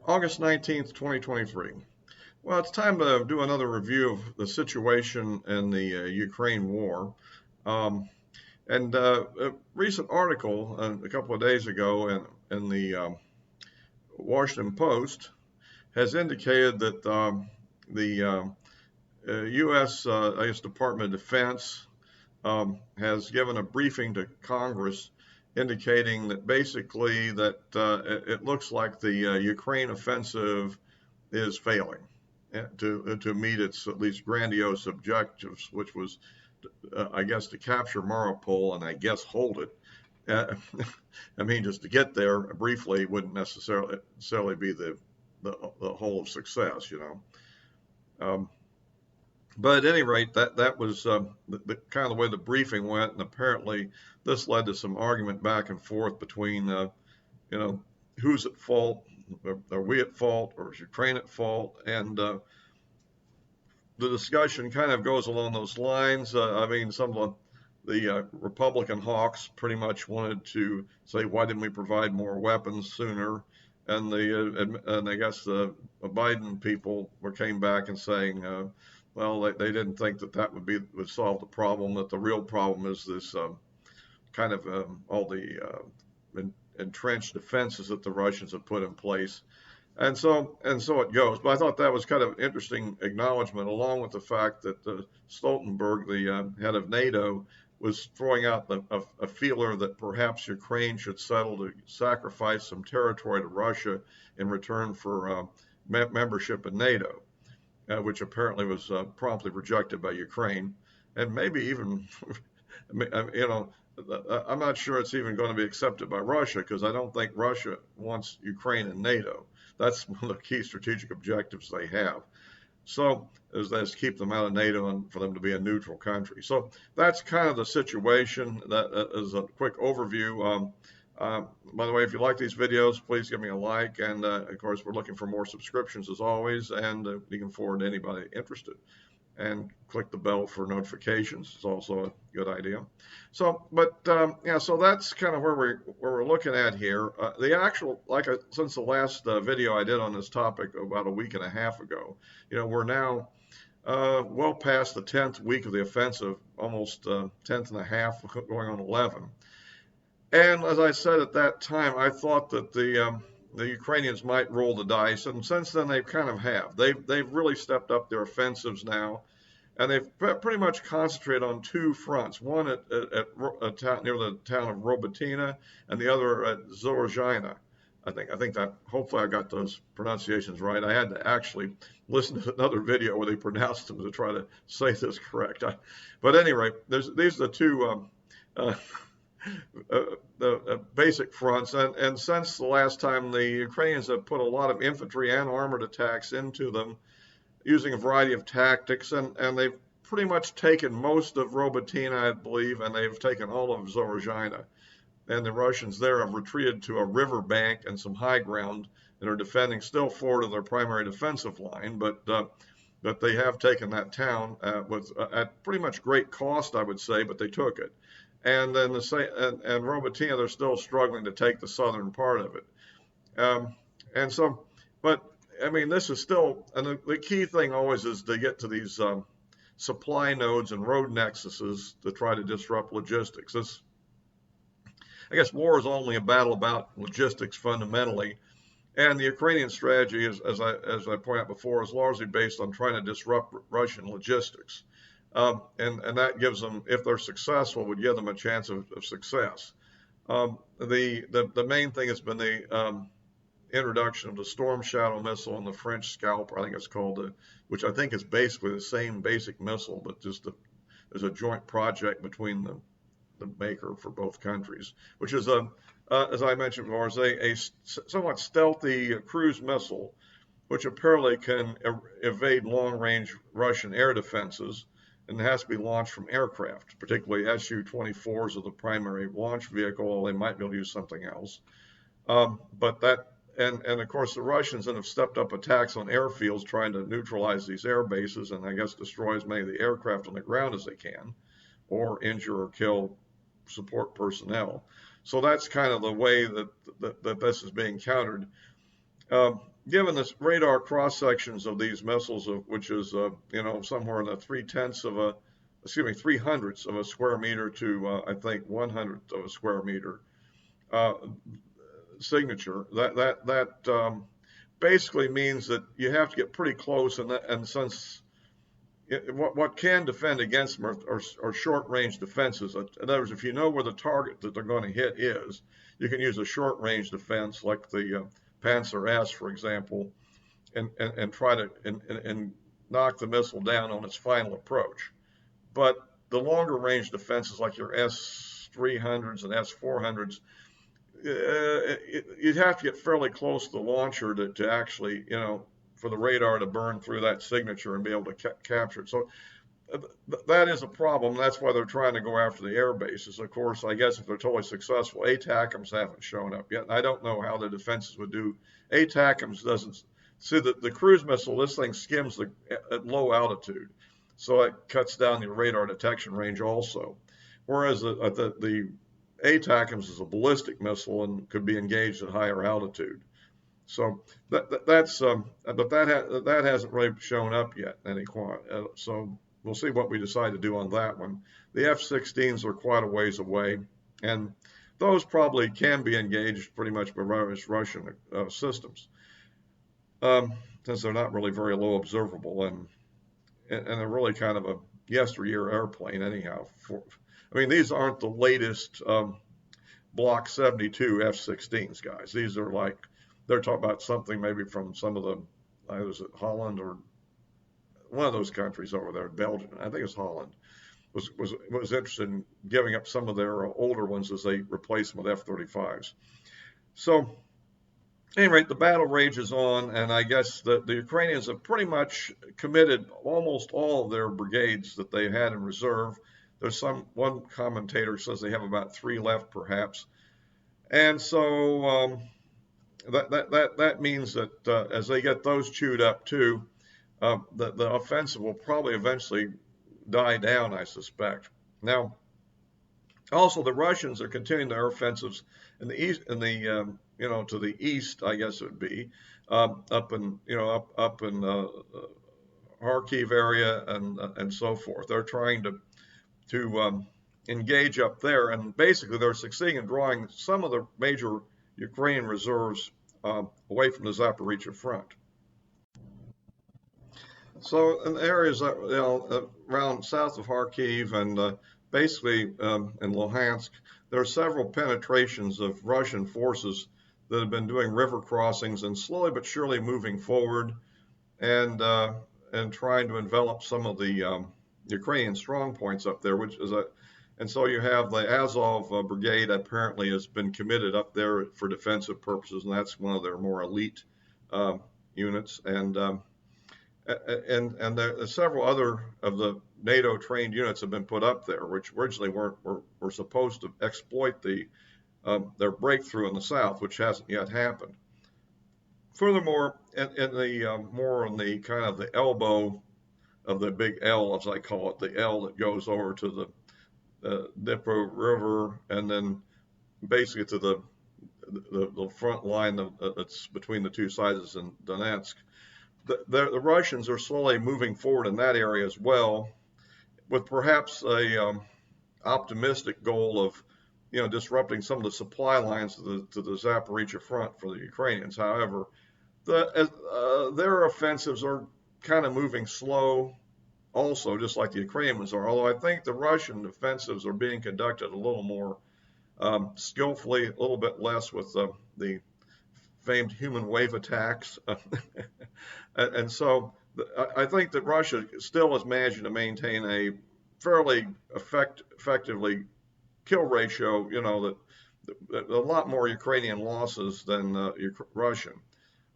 August 19th, 2023. Well, it's time to do another review of the situation in the Ukraine war. Um, and a recent article a couple of days ago in the Washington Post has indicated that the U.S. I guess Department of Defense has given a briefing to Congress indicating that basically that it looks like the Ukraine offensive is failing to meet its at least grandiose objectives, which was, I guess, to capture Mariupol and I guess hold it. Uh, I mean, just to get there briefly wouldn't necessarily be the whole of success, you know. But at any rate, that was the kind of the way the briefing went, and apparently this led to some argument back and forth between, you know, who's at fault, are we at fault, or is Ukraine at fault, and the discussion kind of goes along those lines. I mean, some of the Republican hawks pretty much wanted to say, why didn't we provide more weapons sooner? And and I guess the Biden people came back and saying, well, they didn't think that would solve the problem. That the real problem is this kind of all the entrenched defenses that the Russians have put in place. And so it goes. But I thought that was kind of an interesting acknowledgement, along with the fact that Stoltenberg, the head of NATO, was throwing out a feeler that perhaps Ukraine should settle to sacrifice some territory to Russia in return for membership in NATO, which apparently was promptly rejected by Ukraine, and maybe even, you know, I'm not sure it's even going to be accepted by Russia, because I don't think Russia wants Ukraine in NATO. That's one of the key strategic objectives they have. So is to keep them out of NATO and for them to be a neutral country. So that's kind of the situation. That is a quick overview. By the way, if you like these videos, please give me a like. And of course, we're looking for more subscriptions as always. And you can forward to anybody interested. And click the bell for notifications. It's also a good idea. So, but yeah, so that's kind of where we're looking at here. The actual, since the last video I did on this topic about a week and a half ago, you know, we're now well past the 10th week of the offensive, almost 10th and a half, going on 11. And as I said at that time, I thought that the Ukrainians might roll the dice, and since then they kind of have. They've really stepped up their offensives now, and they've pretty much concentrated on two fronts. One at a town near the town of Robotina, and the other at Zorozhina. I think that hopefully I got those pronunciations right. I had to actually listen to another video where they pronounced them to try to say this correct. But anyway, these are the two. The basic fronts, and since the last time, the Ukrainians have put a lot of infantry and armored attacks into them using a variety of tactics, and they've pretty much taken most of Robotina, I believe, and they've taken all of Zorozhina. And the Russians there have retreated to a river bank and some high ground and are defending still forward of their primary defensive line, but they have taken that town at pretty much great cost, I would say, but they took it. And then and Robotina, they're still struggling to take the southern part of it. And so, but I mean, this is still, and the key thing always is to get to these supply nodes and road nexuses to try to disrupt logistics. I guess war is only a battle about logistics fundamentally. And the Ukrainian strategy, as I pointed out before, is largely based on trying to disrupt Russian logistics. And that gives them, if they're successful, would give them a chance of success. The main thing has been the introduction of the Storm Shadow missile and the French Scalper, I think it's called, which I think is basically the same basic missile, but just there's a joint project between the maker for both countries, which is as I mentioned before, is a somewhat stealthy cruise missile, which apparently can evade long-range Russian air defenses. And it has to be launched from aircraft, particularly Su-24s are the primary launch vehicle. They might be able to use something else. But that, and of course, the Russians then have stepped up attacks on airfields, trying to neutralize these air bases and I guess destroy as many of the aircraft on the ground as they can, or injure or kill support personnel. So that's kind of the way that this is being countered. Given the radar cross sections of these missiles, which is somewhere in the 3/hundredths of a square meter to I think 1/100th of a square meter uh, signature, that basically means that you have to get pretty close, and since what can defend against them are short-range defenses. In other words, if you know where the target that they're going to hit is, you can use a short-range defense like the Panzer S, for example, and try to and knock the missile down on its final approach. But the longer-range defenses like your S-300s and S-400s, you'd have to get fairly close to the launcher to actually, for the radar to burn through that signature and be able to capture it. So that is a problem. That's why they're trying to go after the air bases. Of course, I guess if they're totally successful, ATACMS haven't shown up yet. I don't know how the defenses would do. ATACMS doesn't see the cruise missile. This thing skims at low altitude, so it cuts down the radar detection range also. Whereas the ATACMS is a ballistic missile and could be engaged at higher altitude. So but that hasn't really shown up yet. So we'll see what we decide to do on that one. The F-16s are quite a ways away, and those probably can be engaged pretty much by Russian systems, since they're not really very low observable, and they're really kind of a yesteryear airplane anyhow. I mean, these aren't the latest Block 72 F-16s, guys. These are like, they're talking about something maybe from some of the, was it Holland or one of those countries over there, Belgium, I think it's Holland, was interested in giving up some of their older ones as they replace them with F-35s. So, at any rate, the battle rages on, and I guess the Ukrainians have pretty much committed almost all of their brigades that they had in reserve. There's one commentator says they have about 3 left, perhaps, and so that means that as they get those chewed up too, the offensive will probably eventually die down, I suspect. Now, also the Russians are continuing their offensives in the east, to the east, I guess it would be, up in Kharkiv area and so forth. They're trying to engage up there, and basically they're succeeding in drawing some of the major Ukrainian reserves away from the Zaporizhzhia front. So in areas around south of Kharkiv and basically in Luhansk, there are several penetrations of Russian forces that have been doing river crossings and slowly but surely moving forward and trying to envelop some of the Ukrainian strong points up there, and so you have the Azov brigade apparently has been committed up there for defensive purposes, and that's one of their more elite units. And there several other of the NATO trained units have been put up there, which originally were supposed to exploit their breakthrough in the south, which hasn't yet happened. Furthermore, more on the kind of the elbow of the big L, as I call it, the L that goes over to the Dnipro River, and then basically to the front line that's between the two sides in Donetsk. The Russians are slowly moving forward in that area as well, with perhaps a optimistic goal of disrupting some of the supply lines to the Zaporizhzhia front for the Ukrainians. However, their offensives are kind of moving slow also, just like the Ukrainian ones are, although I think the Russian offensives are being conducted a little more skillfully, a little bit less with the famed human wave attacks. And so I think that Russia still is managing to maintain a fairly effectively kill ratio, that a lot more Ukrainian losses than Russian.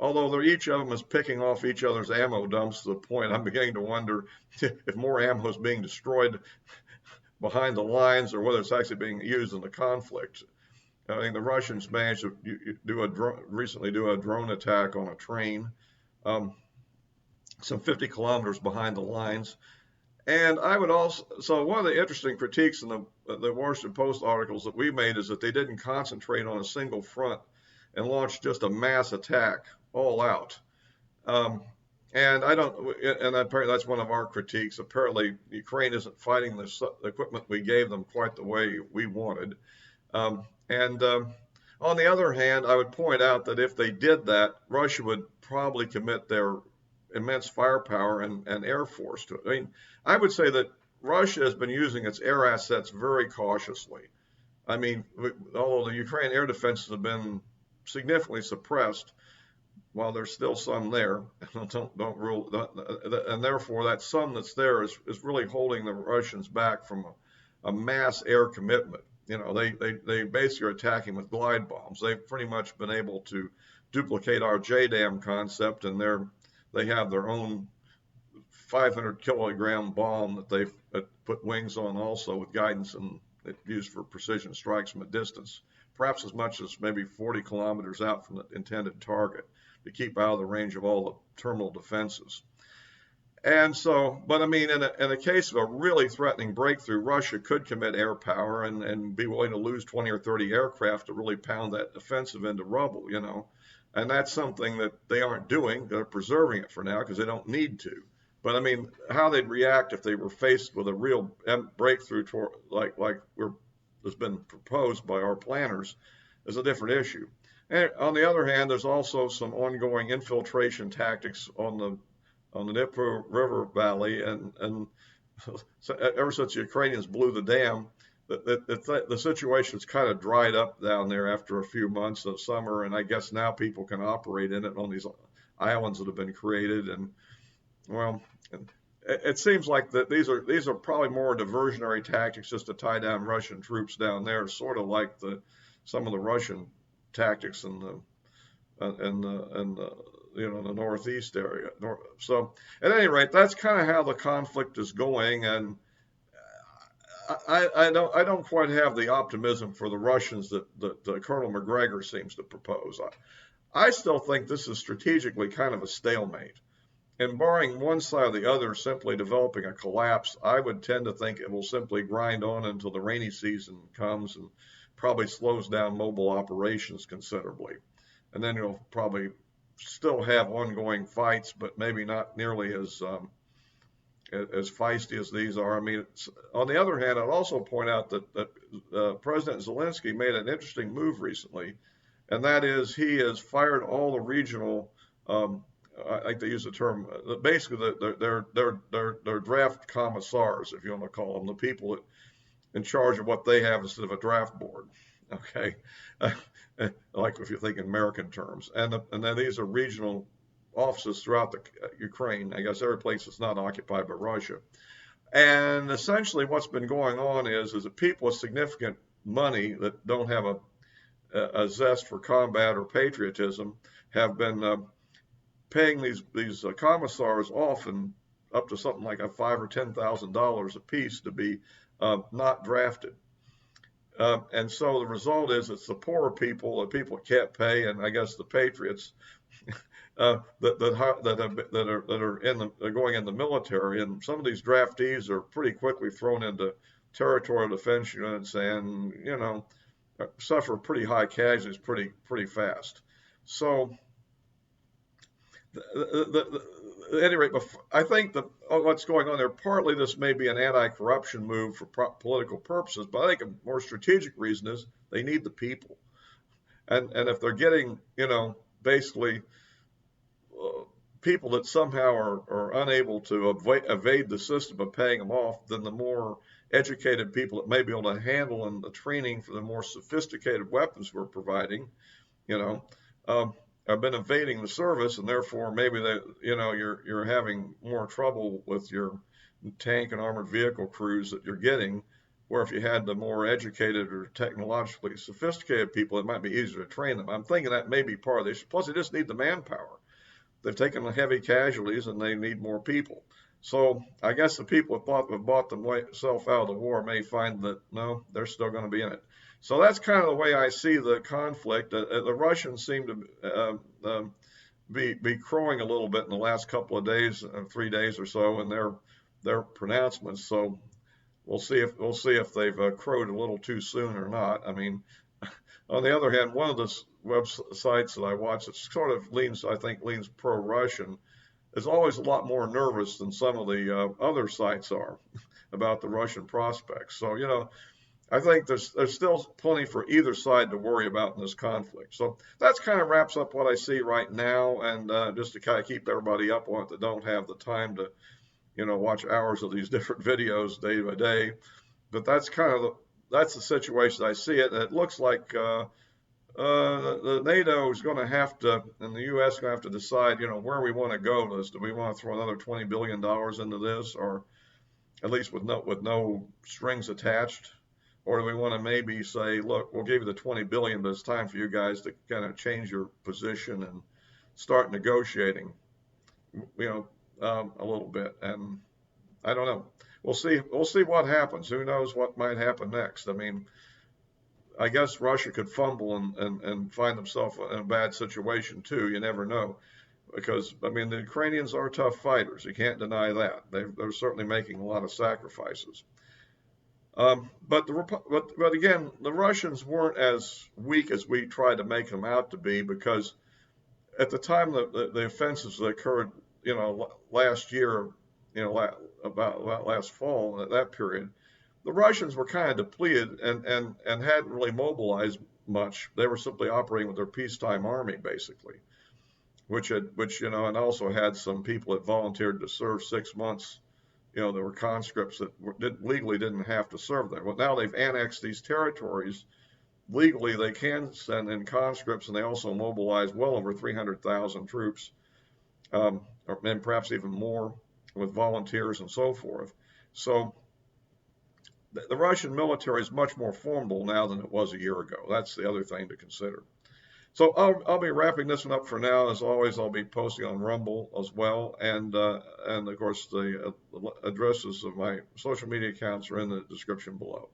Although each of them is picking off each other's ammo dumps to the point I'm beginning to wonder if more ammo is being destroyed behind the lines or whether it's actually being used in the conflict. I mean, the Russians managed to recently do a drone attack on a train some 50 kilometers behind the lines. And I would also, so one of the interesting critiques in the Washington Post articles that we made is that they didn't concentrate on a single front and launch just a mass attack all out. Um, and I don't, and apparently that's one of our critiques. Apparently, Ukraine isn't fighting the equipment we gave them quite the way we wanted. And on the other hand, I would point out that if they did that, Russia would probably commit their immense firepower and air force to it. I mean, I would say that Russia has been using its air assets very cautiously. I mean, although the Ukrainian air defenses have been significantly suppressed, while there's still some there, don't rule, and therefore that some that's there is really holding the Russians back from a mass air commitment. You know, they basically are attacking with glide bombs. They've pretty much been able to duplicate our JDAM concept, and they have their own 500 kilogram bomb that they've put wings on also with guidance, and it's used for precision strikes from a distance, perhaps as much as maybe 40 kilometers out from the intended target, to keep out of the range of all the terminal defenses. And so, but I mean, in a case of a really threatening breakthrough, Russia could commit air power and be willing to lose 20 or 30 aircraft to really pound that offensive into rubble, you know. And that's something that they aren't doing. They're preserving it for now because they don't need to. But I mean, how they'd react if they were faced with a real breakthrough like has been proposed by our planners is a different issue. And on the other hand, there's also some ongoing infiltration tactics on the Dnipro River Valley, and so ever since the Ukrainians blew the dam, the situation's kind of dried up down there after a few months of summer, and I guess now people can operate in it on these islands that have been created. And well, it seems like that these are probably more diversionary tactics just to tie down Russian troops down there, sort of like some of the Russian tactics in the the northeast area. So at any rate, that's kind of how the conflict is going, and I don't quite have the optimism for the Russians that Colonel Macgregor seems to propose. I still think this is strategically kind of a stalemate. And barring one side or the other simply developing a collapse, I would tend to think it will simply grind on until the rainy season comes and probably slows down mobile operations considerably. And then you'll probably still have ongoing fights, but maybe not nearly as feisty as these are. I mean, on the other hand, I'd also point out that President Zelensky made an interesting move recently, and that is he has fired all the regional, I think they use the term, basically they're draft commissars, if you want to call them, the people that in charge of what they have instead of a draft board. Okay, like if you think in American terms, and then these are regional offices throughout the Ukraine. I guess every place that's not occupied by Russia. And essentially, what's been going on is that people with significant money that don't have a zest for combat or patriotism have been paying these commissars often up to something like $5,000 or $10,000 a piece to be not drafted. And so the result is it's the poorer people, the people that can't pay, and I guess the patriots that are going in the military. And some of these draftees are pretty quickly thrown into territorial defense units, and suffer pretty high casualties pretty fast. So at any rate, I think what's going on there, partly this may be an anti-corruption move for political purposes, but I think a more strategic reason is they need the people. And if they're getting, basically people that somehow are unable to evade the system of paying them off, then the more educated people that may be able to handle and the training for the more sophisticated weapons we're providing, have been evading the service, and therefore maybe you're having more trouble with your tank and armored vehicle crews that you're getting, where if you had the more educated or technologically sophisticated people, it might be easier to train them. I'm thinking that may be part of the issue. Plus, they just need the manpower. They've taken the heavy casualties, and they need more people. So I guess the people who have bought themselves out of the war may find that, no, they're still going to be in it. So that's kind of the way I see the conflict. The Russians seem to be crowing a little bit in the last couple of days, 3 days or so, in their pronouncements. So we'll see if they've crowed a little too soon or not. I mean, on the other hand, one of the websites that I watch that sort of I think leans pro-Russian, is always a lot more nervous than some of the other sites are about the Russian prospects. So, I think there's still plenty for either side to worry about in this conflict. So that's kind of wraps up what I see right now, and just to kind of keep everybody up on it that don't have the time to, watch hours of these different videos day by day. But that's the situation I see it, and it looks like the NATO is going to have to, and the U.S. is going to have to decide, where we want to go with this. Do we want to throw another $20 billion into this, or at least with no strings attached? Or do we want to maybe say, look, we'll give you the 20 billion, but it's time for you guys to kind of change your position and start negotiating, a little bit. And I don't know. We'll see. We'll see what happens. Who knows what might happen next? I mean, I guess Russia could fumble and find themselves in a bad situation too. You never know, because I mean the Ukrainians are tough fighters. You can't deny that. They're certainly making a lot of sacrifices. But again, the Russians weren't as weak as we tried to make them out to be, because at the time the offensives that occurred, last year, about last fall, that period, the Russians were kind of depleted and hadn't really mobilized much. They were simply operating with their peacetime army, basically, which and also had some people that volunteered to serve 6 months. There were conscripts that legally didn't have to serve there. Well, now they've annexed these territories. Legally, they can send in conscripts, and they also mobilize well over 300,000 troops, and perhaps even more with volunteers and so forth. So the Russian military is much more formidable now than it was a year ago. That's the other thing to consider. So I'll be wrapping this one up for now. As always, I'll be posting on Rumble as well, and of course the addresses of my social media accounts are in the description below.